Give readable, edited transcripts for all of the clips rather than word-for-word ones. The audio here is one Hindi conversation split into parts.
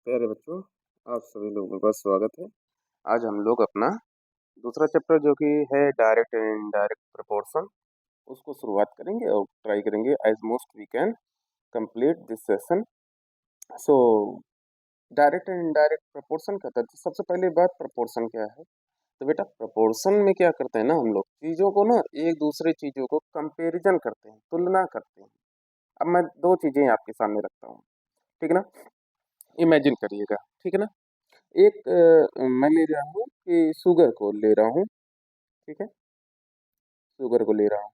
प्यारे बच्चों, आप सभी लोगों का स्वागत है। आज हम लोग अपना दूसरा चैप्टर जो कि है डायरेक्ट एंड इनडायरेक्ट प्रोपोर्शन उसको शुरुआत करेंगे और ट्राई करेंगे as most we can complete this session. So direct and indirect proportion कहता है तो सबसे पहले बात प्रोपोर्शन क्या है। तो बेटा प्रोपोर्शन में क्या करते हैं ना हम लोग चीज़ों को ना एक दूसरे चीज़ों को कंपेरिजन करते हैं, तुलना करते हैं। अब मैं दो चीज़ें आपके सामने रखता हूँ, ठीक है ना। इमेजिन करिएगा, ठीक है ना। एक मैं ले रहा हूँ कि शुगर को ले रहा हूँ, ठीक है, शुगर को ले रहा हूँ।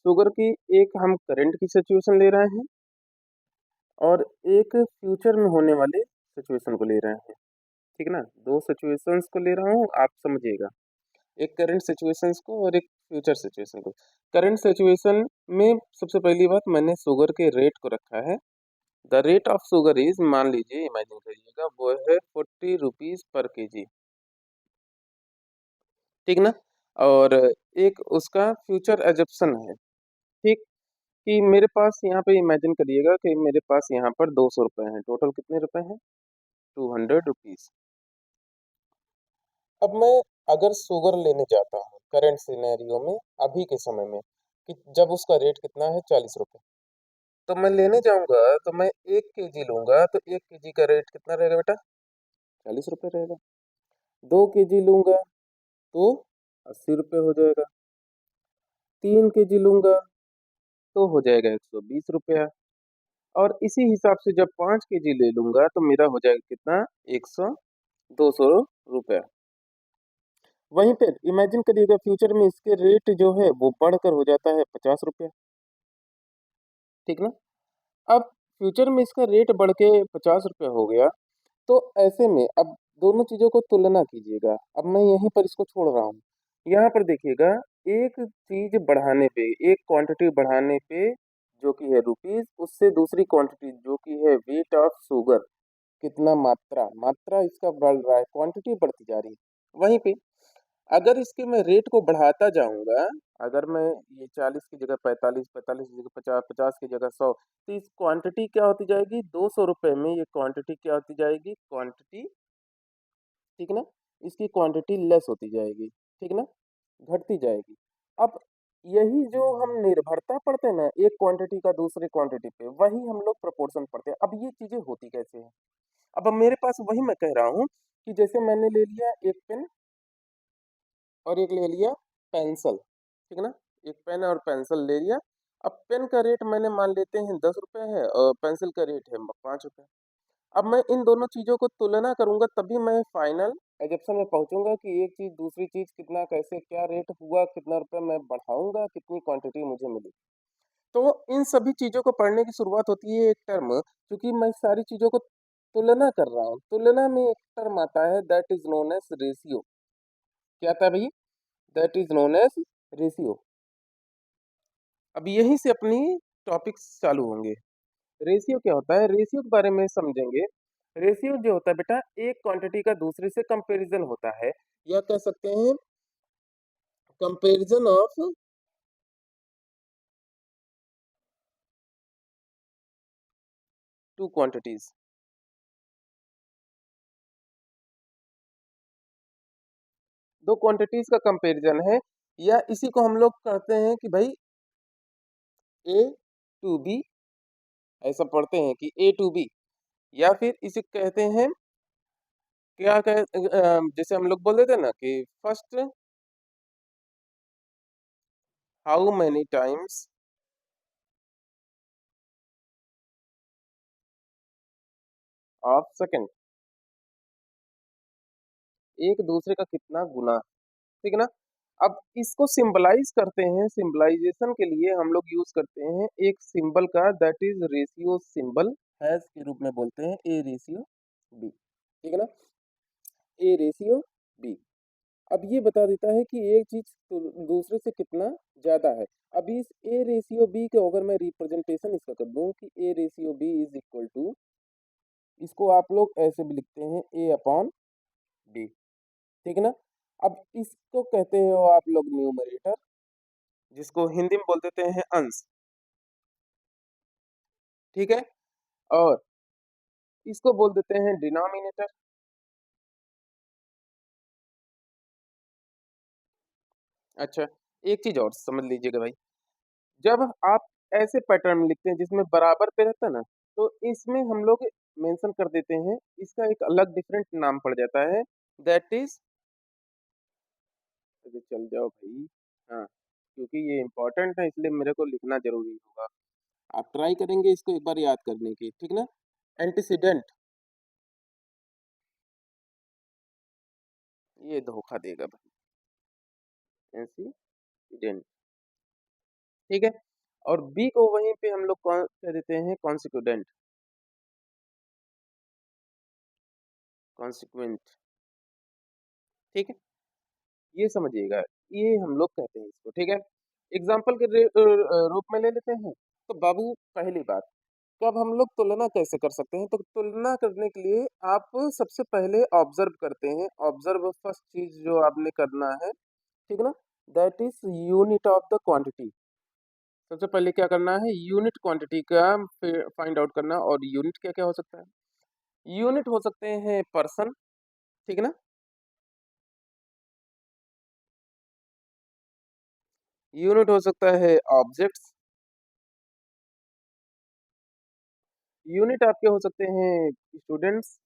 शुगर की एक हम करंट की सिचुएशन ले रहे हैं और एक फ्यूचर में होने वाले सिचुएशन को ले रहे हैं, ठीक है ना। दो सिचुएशंस को ले रहा हूँ, आप समझिएगा। एक करंट सिचुएशंस को और एक फ्यूचर सिचुएशन को। करंट सिचुएशन में सबसे पहली बात मैंने शुगर के रेट को रखा है। The rate of sugar is, मान लीजिए इमेजिन करिएगा, वो है 40 रुपीज पर केजी, ठीक ना। और एक उसका फ्यूचर एजप्शन है, ठीक, कि मेरे पास यहाँ पे इमेजिन करिएगा कि मेरे पास यहाँ पर 200 रुपये हैं। टोटल कितने रुपए हैं? 200 रुपीज। अब मैं अगर शुगर लेने जाता हूँ करंट सिनेरियो में, अभी के समय में, कि जब उसका रेट कितना है 40 रुपये, तो मैं लेने जाऊंगा तो मैं 1 केजी लूंगा तो 1 केजी का रेट कितना रहेगा बेटा? 40 रुपये रहेगा। 2 केजी लूंगा तो 80 रुपये हो जाएगा। 3 केजी लूंगा तो हो जाएगा 120 रुपया। और इसी हिसाब से जब 5 केजी ले लूंगा तो मेरा हो जाएगा कितना? 200 रुपया। वहीं पे इमेजिन करिएगा फ्यूचर में इसके रेट जो है वो बढ़कर हो जाता है 50 रुपया, ठीक ना। अब फ्यूचर में इसका रेट बढ़ के 50 रुपया हो गया, तो ऐसे में अब दोनों चीजों को तुलना कीजिएगा। अब मैं यहीं पर इसको छोड़ रहा हूँ। यहाँ पर देखिएगा, एक चीज बढ़ाने पे, एक क्वांटिटी बढ़ाने पे जो कि है रुपीज, उससे दूसरी क्वांटिटी जो कि है वेट ऑफ शुगर, कितना मात्रा मात्रा इसका बढ़ रहा है, क्वांटिटी बढ़ती जा रही है। वहीं पे अगर इसके मैं रेट को बढ़ाता जाऊंगा, अगर मैं ये 40 की जगह 45, 45 की जगह 50, 50 की जगह 100, तो इस क्वांटिटी क्या होती जाएगी? 200 रुपये में ये क्वांटिटी क्या होती जाएगी? क्वांटिटी, ठीक ना, इसकी क्वांटिटी लेस होती जाएगी, ठीक ना, घटती जाएगी। अब यही जो हम निर्भरता पढ़ते हैं ना एक क्वांटिटी का दूसरे क्वांटिटी पे, वही हम लोग प्रोपोर्शन पढ़ते हैं। अब ये चीजें होती कैसे हैं? अब मेरे पास वही मैं कह रहा हूँ कि जैसे मैंने ले लिया एक पेन और एक ले लिया पेंसिल, ठीक है ना। एक पेन और पेंसिल ले लिया। अब पेन का रेट मैंने मान लेते हैं 10 रुपये है और पेंसिल का रेट है 5 रुपये। अब मैं इन दोनों चीज़ों को तुलना करूंगा तभी मैं फाइनल एजप्शन में पहुंचूंगा कि एक चीज़ दूसरी चीज़ कितना, कैसे, क्या रेट हुआ, कितना रुपए मैं बढ़ाऊंगा, कितनी क्वांटिटी मुझे मिली। तो इन सभी चीज़ों को पढ़ने की शुरुआत होती है एक टर्म, क्योंकि मैं सारी चीज़ों को तुलना कर रहा हूँ। तुलना में एक टर्म आता है that is known as ratio. क्या था भाई? That is known as ratio. अब यहीं से अपनी टॉपिक्स चालू होंगे। रेशियो क्या होता है? रेशियो के बारे में समझेंगे। रेशियो जो होता है बेटा, एक क्वांटिटी का दूसरे से कंपैरिजन होता है, या कह सकते हैं कंपैरिजन ऑफ टू क्वांटिटीज। दो क्वांटिटीज का कंपैरिजन है, या इसी को हम लोग कहते हैं कि भाई ए टू बी, ऐसा पढ़ते हैं कि ए टू बी, या फिर इसे कहते हैं क्या कह जैसे हम लोग बोल देते हैं ना कि first how many times of second, एक दूसरे का कितना गुना, ठीक है ना। अब इसको सिंबलाइज करते हैं, सिंबलाइजेशन के लिए हम लोग यूज करते हैं एक सिंबल का, that is ratio symbol, hash के रूप में बोलते हैं ए रेशियो बी, ठीक है ना, ए रेशियो बी। अब ये बता देता है कि एक चीज दूसरे से कितना ज्यादा है। अब इस ए रेशियो बी को अगर मैं रिप्रेजेंटेशन इसका कर दूं कि A ratio B is equal to, इसको आप लोग ऐसे भी लिखते हैं ए अपॉन बी, ठीक है ना। अब इसको कहते हो आप लोग न्यूमरेटर, जिसको हिंदी में बोल देते हैं अंश, ठीक है। और इसको बोल देते हैं डिनोमिनेटर। अच्छा, एक चीज़ और समझ लीजिएगा भाई, जब आप ऐसे पैटर्न में लिखते हैं जिसमें बराबर पे रहता है ना, तो इसमें हम लोग मेंशन कर देते हैं, इसका एक अलग डिफरेंट नाम पड़ जाता है, दैट इज़ अरे चल जाओ भाई, हाँ, क्योंकि ये इम्पोर्टेंट है इसलिए मेरे को लिखना ज़रूरी होगा। आप ट्राई करेंगे इसको एक बार याद करने की, ठीक ना? एंटीसीडेंट, ये धोखा देगा भाई, एंटीसीडेंट, ठीक है? और बी को वहीं पे हम लोग कौन कह देते हैं कॉन्सिक्यूडेंट, कॉन्सिक्वेंट, ठीक है? ये समझिएगा, ये हम लोग कहते हैं इसको, ठीक है? एग्ज़ाम्पल के रूप में ले लेते हैं, तो बाबू पहली बात, तो अब हम लोग तुलना कैसे कर सकते हैं? तो तुलना करने के लिए आप सबसे पहले ऑब्ज़र्व करते हैं, ऑब्ज़र्व फर्स्ट चीज़ जो आपने करना है, ठीक ना? That is unit of the quantity. सबसे पहले क्या करना है? यूनिट क्वांटिटी का फि फाइंड आउट करना और यूनिट क्या-क्या हो सकता है? यूनिट हो सकते हैं पर्सन, ठीक है ना? यूनिट हो सकता है ऑब्जेक्ट्स, यूनिट आपके हो सकते हैं स्टूडेंट्स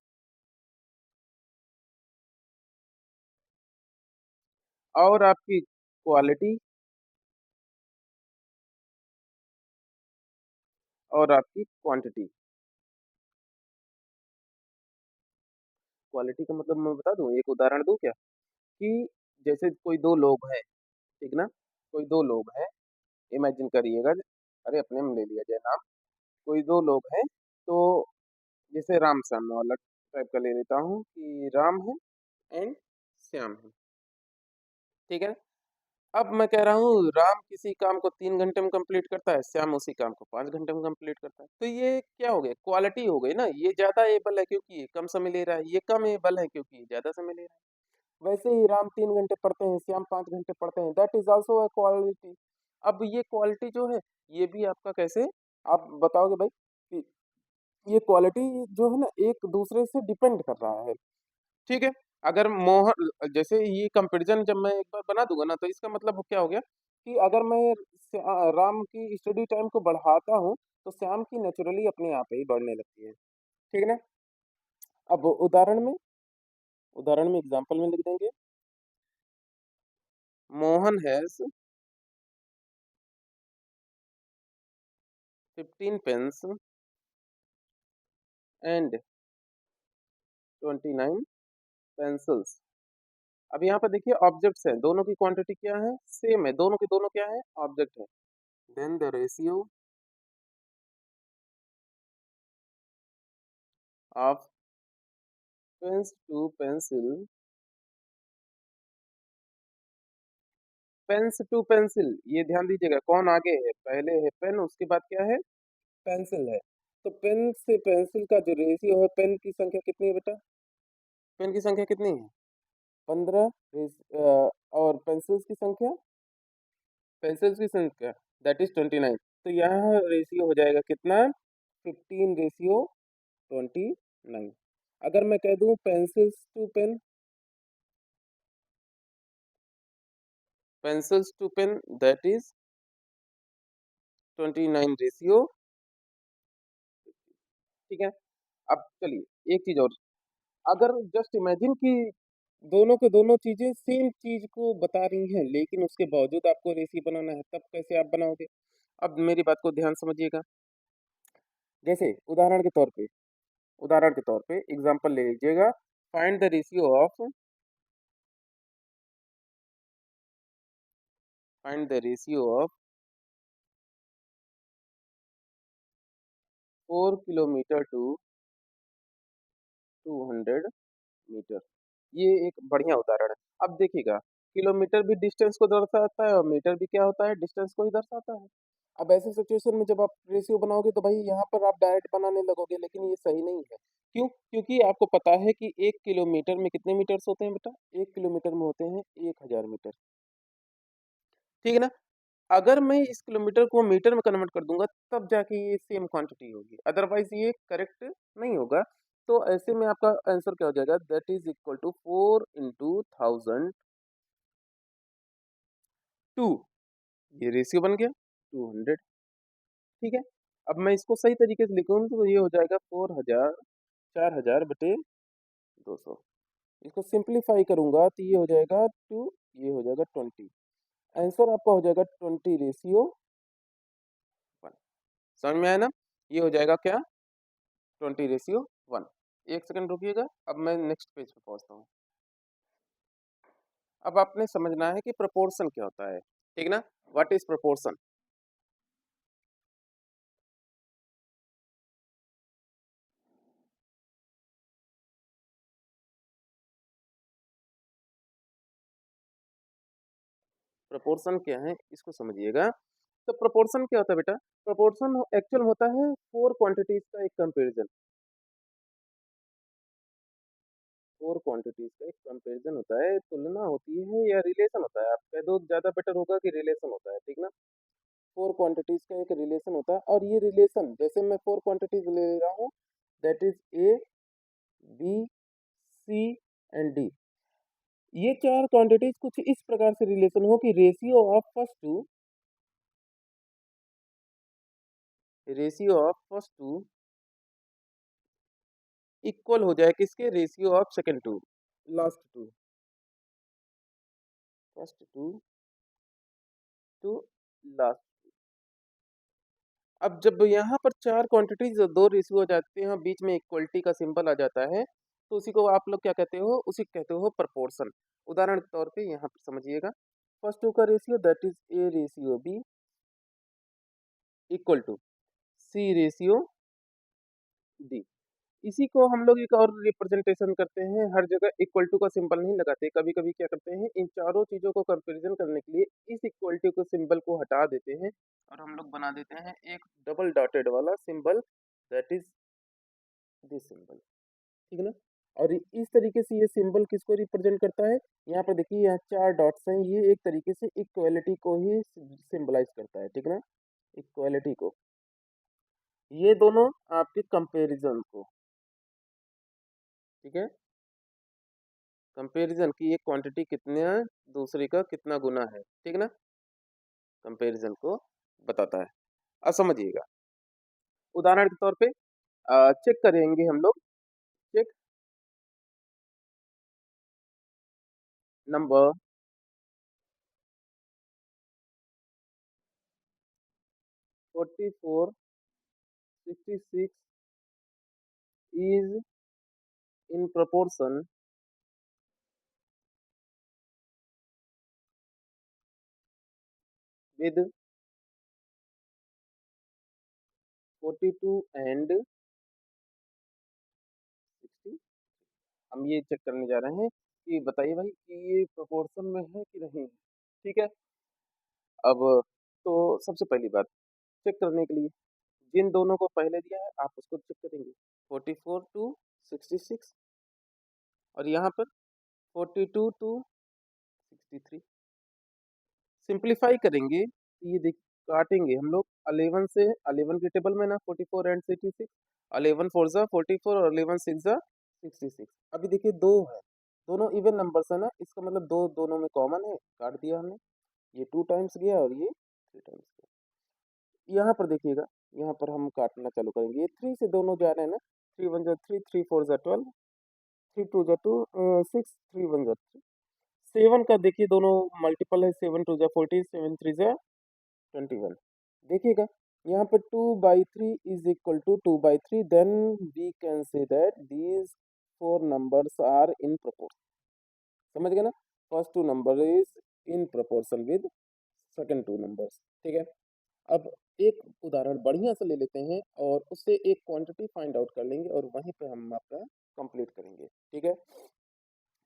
और आपकी क्वालिटी और आपकी क्वांटिटी। क्वालिटी का मतलब मैं बता दूँ, एक उदाहरण दूँ क्या? कि जैसे कोई 2 लोग हैं, ठीक ना? कोई 2 लोग हैं, इमेजिन करिएगा, अरे अपने में ले लिया जाए नाम। कोई 2 लोग हैं, तो जैसे राम-श्याम वाला टाइप का ले लेता हूँ कि राम है एंड श्याम है, ठीक है? अब मैं कह रहा हूँ राम किसी काम को 3 घंटे में कंप्लीट करता है, श्याम उसी काम को 5 घंटे में कंप्लीट करता है। तो ये क्या हो गया? क्वालिटी हो गई ना, ये ज़्यादा एबल है क्योंकि ये कम समय ले रहा है, ये कम एबल है क्योंकि ये ज़्यादा समय ले रहा है। वैसे ही राम 3 घंटे पढ़ते हैं, श्याम 5 घंटे पढ़ते हैं, that is also a quality. अब ये क्वालिटी जो है, ये भी आपका कैसे आप बताओगे भाई कि ये क्वालिटी जो है ना एक दूसरे से डिपेंड कर रहा है। ठीक है? अगर जैसे ये कंपैरिज़न जब मैं एक बार बना दूँगा ना, तो इसका मतलब क्या हो गया कि अगर मैं राम की स्टडी टाइम को बढ़ाता हूँ, तो श्याम की नेचुरली अपने आप ही बढ़ने लगती है। ठीक है ना? अब उदाहरण में एग्ज़ाम्पल में लिख देंगे, Mohan has 15 pens and 29 pencils. अब यहाँ पर देखिए ऑब्जेक्ट्स हैं, दोनों की क्वांटिटी क्या है? सेम है, दोनों के दोनों क्या है? ऑब्जेक्ट है। Then the ratio of pens to pencil, pens to pencil, ये ध्यान दीजिएगा कौन आगे है, पहले है पेन उसके बाद क्या है? पेंसिल है। तो पेन से पेंसिल का जो रेशियो है, पेन की संख्या कितनी है बेटा? पेन की संख्या कितनी है? 15 और पेंसिल्स की संख्या दैट इज़ 29। तो यहाँ रेशियो हो जाएगा कितना? 15 रेशियो 29। अगर मैं कह दूँ pencils to pen that is 29 ratio, ठीक है? अब चलिए एक चीज़ और, अगर जस्ट इमेजिन कि दोनों के दोनों चीज़ें सेम चीज़ को बता रही हैं, लेकिन उसके बावजूद आपको रेसिपी बनाना है, तब कैसे आप बनाओगे? अब मेरी बात को ध्यान समझिएगा। जैसे उदाहरण के तौर पे एग्ज़ाम्पल ले लीजिएगा, find the ratio of find the ratio of 4 kilometre to 200 metre. ये एक बढ़िया उदाहरण है। अब देखिएगा, किलोमीटर भी डिस्टेंस को दर्शाता है और मीटर भी क्या होता है? डिस्टेंस को ही दर्शाता है। अब ऐसे सिचुएशन में जब आप रेशियो बनाओगे तो भाई यहाँ पर आप डायरेक्ट बनाने लगोगे, लेकिन ये सही नहीं है। क्यों? क्योंकि आपको पता है कि 1 किलोमीटर में कितने मीटर्स होते हैं बेटा? 1 किलोमीटर में होते हैं 1000 मीटर। ठीक है ना? अगर मैं इस किलोमीटर को मीटर में कन्वर्ट कर दूँगा, तब जाके ये सेम क्वांटिटी होगी, अदरवाइज़ ये करेक्ट नहीं होगा। तो ऐसे में आपका आंसर क्या हो जाएगा, that is equal to 4 into 1000 two, ये रेशियो बन गया 200। ठीक है, अब मैं इसको सही तरीके से लिखूँ तो ये हो जाएगा 4000, 4000 बटे 200। इसको सिंप्लीफाई करूंगा तो ये हो जाएगा 2, ये हो जाएगा 20। आंसर आपका हो जाएगा 20:1। समझ में आया ना, ये हो जाएगा क्या, 20:1। एक सेकंड रुकिएगा, अब मैं नेक्स्ट पेज पे पहुंचता हूँ। अब आपने समझना है कि प्रोपोर्शन क्या होता है, ठीक ना, व्हाट इज प्रोपोर्शन। प्रोपोर्शन क्या है इसको समझिएगा। तो प्रोपोर्शन क्या होता है बेटा, प्रोपोर्शन एक्चुअल होता है फोर क्वांटिटीज का एक कंपैरिजन। फोर क्वांटिटीज का एक कंपैरिजन होता है, तुलना होती है या रिलेशन होता है, आप कह दो ज्यादा बेटर होगा कि रिलेशन होता है, ठीक ना। फोर क्वांटिटीज का एक रिलेशन होता है, और ये रिलेशन जैसे मैं फोर क्वांटिटीज ले रहा हूँ, that is A, B, C and D. ये चार क्वांटिटीज कुछ इस प्रकार से रिलेशन हो कि ratio of first two equal हो जाए किसके, ratio of second two, last two, first two to last. अब जब यहाँ पर चार क्वांटिटीज दो रेशियो हो जाते हैं, बीच में इक्वलिटी का सिंबल आ जाता है, तो उसी को आप लोग क्या कहते हो, उसी को कहते हो प्रपोर्शन। उदाहरण के तौर पे यहाँ पर समझिएगा, फर्स्ट टू का ratio that is A ratio B equal to C ratio D. इसी को हम लोग एक और रिप्रेजेंटेशन करते हैं, हर जगह इक्वल टू का सिंबल नहीं लगाते, कभी कभी क्या करते हैं, इन चारों चीजों को कंपैरिजन करने के लिए इस इक्वल टू के सिंबल को हटा देते हैं और हम लोग बना देते हैं एक डबल डॉटेड वाला symbol, that is this symbol, ठीक है ना। और इस तरीके से ये सिंबल किसको रिप्रेजेंट करता है, यहाँ पर देखिए यहाँ चार डॉट्स हैं, ये एक तरीके से इक्वालिटी को ही सिंबलाइज करता है, ठीक है ना, इक्वालिटी को, ये दोनों आपके कंपैरिजन को, ठीक है, कंपैरिजन की एक क्वांटिटी कितने दूसरे का कितना गुना है, ठीक ना, कंपैरिजन को बताता है। अब समझिएगा, उदाहरण के तौर पे चेक करेंगे हम लोग, check number 4466 is in proportion with 42 and 60। हम ये चेक करने जा रहे हैं कि बताइए भाई कि ये प्रोपोर्शन में है कि नहीं है, ठीक है। अब तो सबसे पहली बात, चेक करने के लिए जिन दोनों को पहले दिया है आप उसको चेक करेंगे, 44 टू 66, और यहाँ पर 42 टू 63। सिंप्लीफाई करेंगे तो ये देख, काटेंगे हम लोग 11 से, 11 के टेबल में ना 44 एंड 66, 11 फोर जा 44 और 11 सिक्स जा 66। अभी देखिए दो है, दोनों इवन नंबर्स है ना, इसका मतलब दो दोनों में कॉमन है, काट दिया हमने, ये 2 टाइम्स गया और ये 3 टाइम्स गया। यहाँ पर देखिएगा, यहाँ पर हम काटना चालू करेंगे, ये 3 से दोनों जा रहे हैं ना, 3 1 जा 3, 3 4 जा 12, 3 2 जा 2, 6, 3 1 जा 3। 7 का देखिए दोनों मल्टीपल है, 7 2 जा 14, 7 3 जा 21। देखिएगा यहाँ पे 2/3 is equal to 2/3, then we can say that these four numbers are in proportion. समझ गए ना, first two number is in proportion with second two numbers, ठीक है। अब एक उदाहरण बढ़िया से ले लेते हैं और उससे एक क्वांटिटी फाइंड आउट कर लेंगे और वहीं पे हम आपका कंप्लीट करेंगे, ठीक है।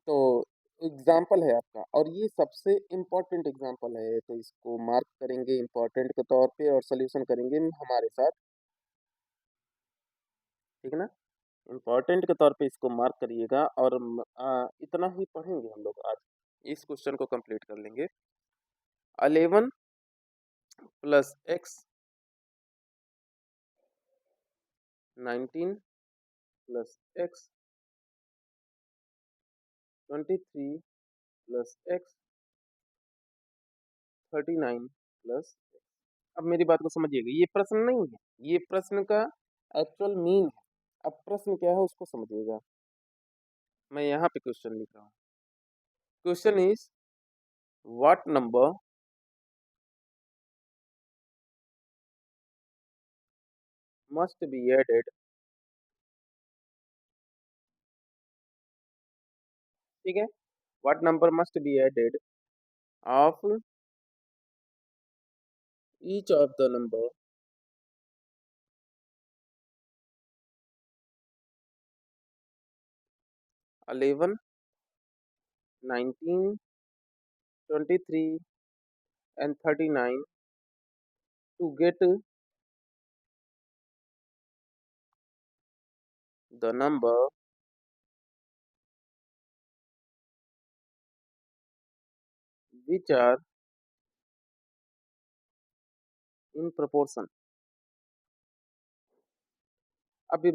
तो एग्जाम्पल है आपका, और ये सबसे इम्पोर्टेंट एग्जाम्पल है, तो इसको मार्क करेंगे इम्पोर्टेंट के तौर पे और सोल्यूशन करेंगे हमारे साथ, ठीक है ना। इम्पोर्टेंट के तौर पे इसको मार्क करिएगा, और इतना ही पढ़ेंगे हम लोग आज, इस क्वेश्चन को कंप्लीट कर लेंगे। 11 plus x 19 plus x, 23 plus x, 39 plus. अब मेरी बात को समझिएगा, ये प्रश्न नहीं है, ये प्रश्न का एक्चुअल मीन है। अब प्रश्न क्या है उसको समझिएगा। मैं यहाँ पे क्वेश्चन लिख रहा हूँ। Question is what number must be added, ठीक है, what number must be added of each of the number 11, 19, 23 and 39 to get the number which are in proportion। अभी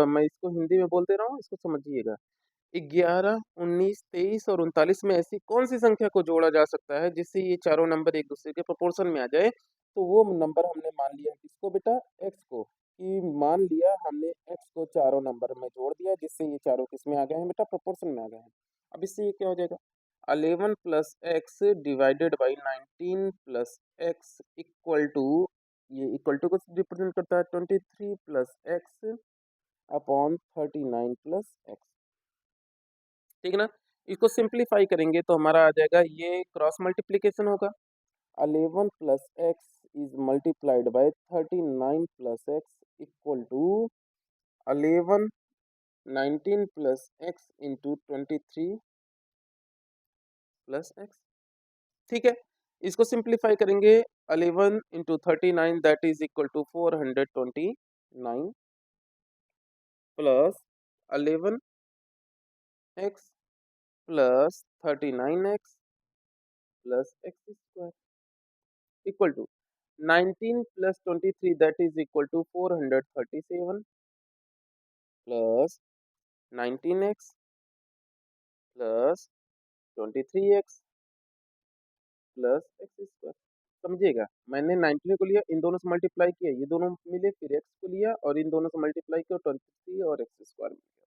मैं इसको हिंदी में बोल दे रहा हूँ, इसको समझिएगा। 11, 19, 23 और 39 में ऐसी कौन सी संख्या को जोड़ा जा सकता है जिससे ये चारों नंबर एक दूसरे के प्रोपोर्शन में आ जाए। तो वो नंबर हमने मान लिया किसको बेटा, एक्स को, कि मान लिया हमने एक्स को चारों नंबर में जोड़ दिया जिससे ये चारों किस में आ गए हैं बेटा, प्रोपोर्शन में आ गए हैं। अब इससे ये क्या हो जाएगा, 11 plus x divided by 19 plus x equal to, ये इक्वल टू को रिप्रेजेंट करता है 23 plus x upon 39 plus x, ठीक है ना। इसको सिंप्लीफाई करेंगे तो हमारा आ जाएगा, ये क्रॉस मल्टीप्लीकेशन होगा। 11 plus x is multiplied by 39 plus x equal to 11, 19 plus x into 23 plus x, ठीक है। इसको सिंप्लीफाई करेंगे, 11 into 39 that is equal to 429 plus 11 x plus 39 x plus x square equal to 19 plus 23 that is equal to 437 plus 19x plus 23x plus x square. समझिएगा, मैंने 19 को लिया, इन दोनों से मल्टीप्लाई किया, ये दोनों मिले, फिर x को लिया और इन दोनों से मल्टीप्लाई किया 23 और एक्स स्क्वायर मिल गया।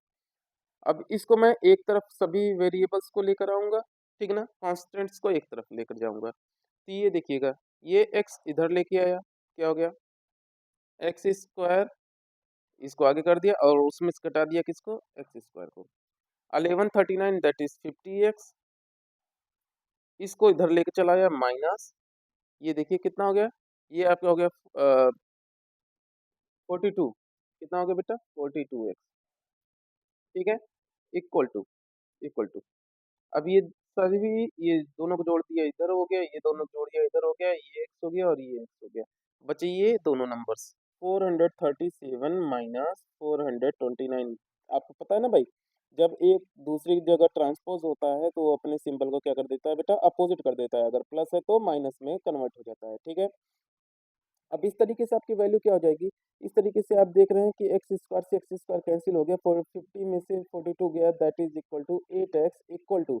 अब इसको मैं एक तरफ सभी वेरिएबल्स को लेकर आऊंगा, ठीक ना, कॉन्स्टेंट्स को एक तरफ लेकर जाऊंगा। तो ये देखिएगा, ये x इधर लेके आया, क्या हो गया, एक्स स्क्वायर, इसको आगे कर दिया और उसमें से घटा दिया किसको, एक्स स्क्वायर को। 1139 दैट इज 50x, इसको इधर लेके चला आया माइनस, ये देखिए कितना हो गया, ये आपका हो गया 42, कितना हो गया बेटा 42x, ठीक है, इक्वल टू, इक्वल टू, अब ये सभी, ये दोनों को जोड़ दिया इधर हो गया, ये दोनों को जोड़ दिया इधर हो गया, ये x हो गया और ये x हो गया, बचे ये दोनों नंबर्स 437 माइनस 429। आपको पता है ना भाई, जब एक दूसरी जगह ट्रांसपोज होता है तो वो अपने सिंबल को क्या कर देता है बेटा, अपोजिट कर देता है, अगर प्लस है तो माइनस में कन्वर्ट हो जाता है, ठीक है। अब इस तरीके से आपकी वैल्यू क्या हो जाएगी, इस तरीके से आप देख रहे हैं कि एक्स स्क्वायर से एक्स स्क्वायर कैंसिल हो गया, 450 में से 42 गया, that is equal to 8x equal to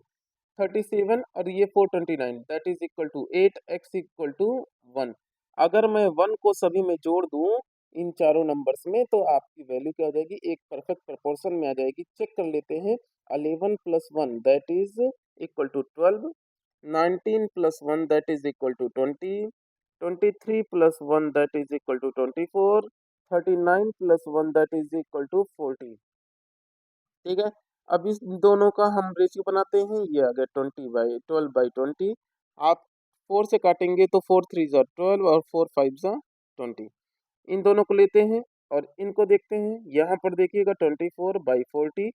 37 और ये 429 that is equal to 8x equal to 1। अगर मैं 1 को सभी में जोड़ दूं इन चारों नंबर्स में तो आपकी वैल्यू क्या हो जाएगी, एक परफेक्ट प्रोपोर्शन में आ जाएगी। चेक कर लेते हैं, 11 plus 1 that is equal to 12, 19 plus 1 that is equal to 20, 23 plus 1 that is equal to 24, 39 plus 1 that is equal to 40, ठीक है। अब इस दोनों का हम रेशियो बनाते हैं, ये आ गया 12/20। आप 4 से काटेंगे तो 4 3 जा 12 और 4 5 जा 20, इन दोनों को लेते हैं और इनको देखते हैं। यहाँ पर देखिएगा 24/40,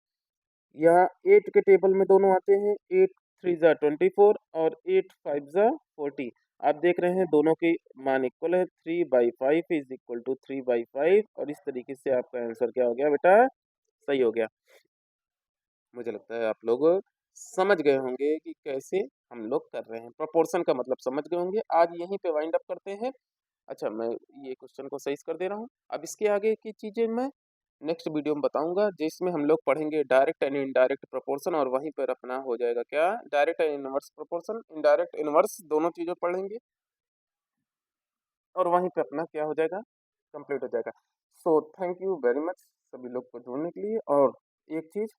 यहाँ 8 के टेबल में दोनों आते हैं, 8 3 जा 24 और 8 5 जा 40। आप देख रहे हैं दोनों के मान इक्वल है, 3/5 इज इक्वल टू 3/5 और इस तरीके से आपका आंसर क्या हो गया बेटा, सही हो गया। मुझे लगता है आप लोग समझ गए होंगे कि कैसे हम लोग कर रहे हैं, प्रोपोर्शन का मतलब समझ गए होंगे। आज यहीं पे वाइंड अप करते हैं। अच्छा, मैं ये क्वेश्चन को सही कर दे रहा हूँ, अब इसके आगे की चीजें मैं नेक्स्ट वीडियो में बताऊँगा, जिसमें हम लोग पढ़ेंगे डायरेक्ट एंड इनडायरेक्ट प्रोपोर्शन और वहीं पर अपना हो जाएगा क्या? Direct and inverse proportion, indirect inverse दोनों चीज़ें पढ़ेंगे और वहीं पे अपना क्या हो जाएगा? कंप्लीट हो जाएगा। So thank you very much सभी लोग को जुड़ने के लिए और एक चीज़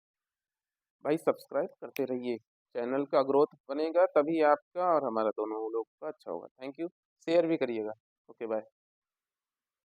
भाई सब्सक्राइब करते रहिए। चैनल का ग्रोथ बनेगा तभी आपका और हमारा दोनों लोग का अच्छा होगा। Thank you. शेयर भी करिएगा। Okay bye.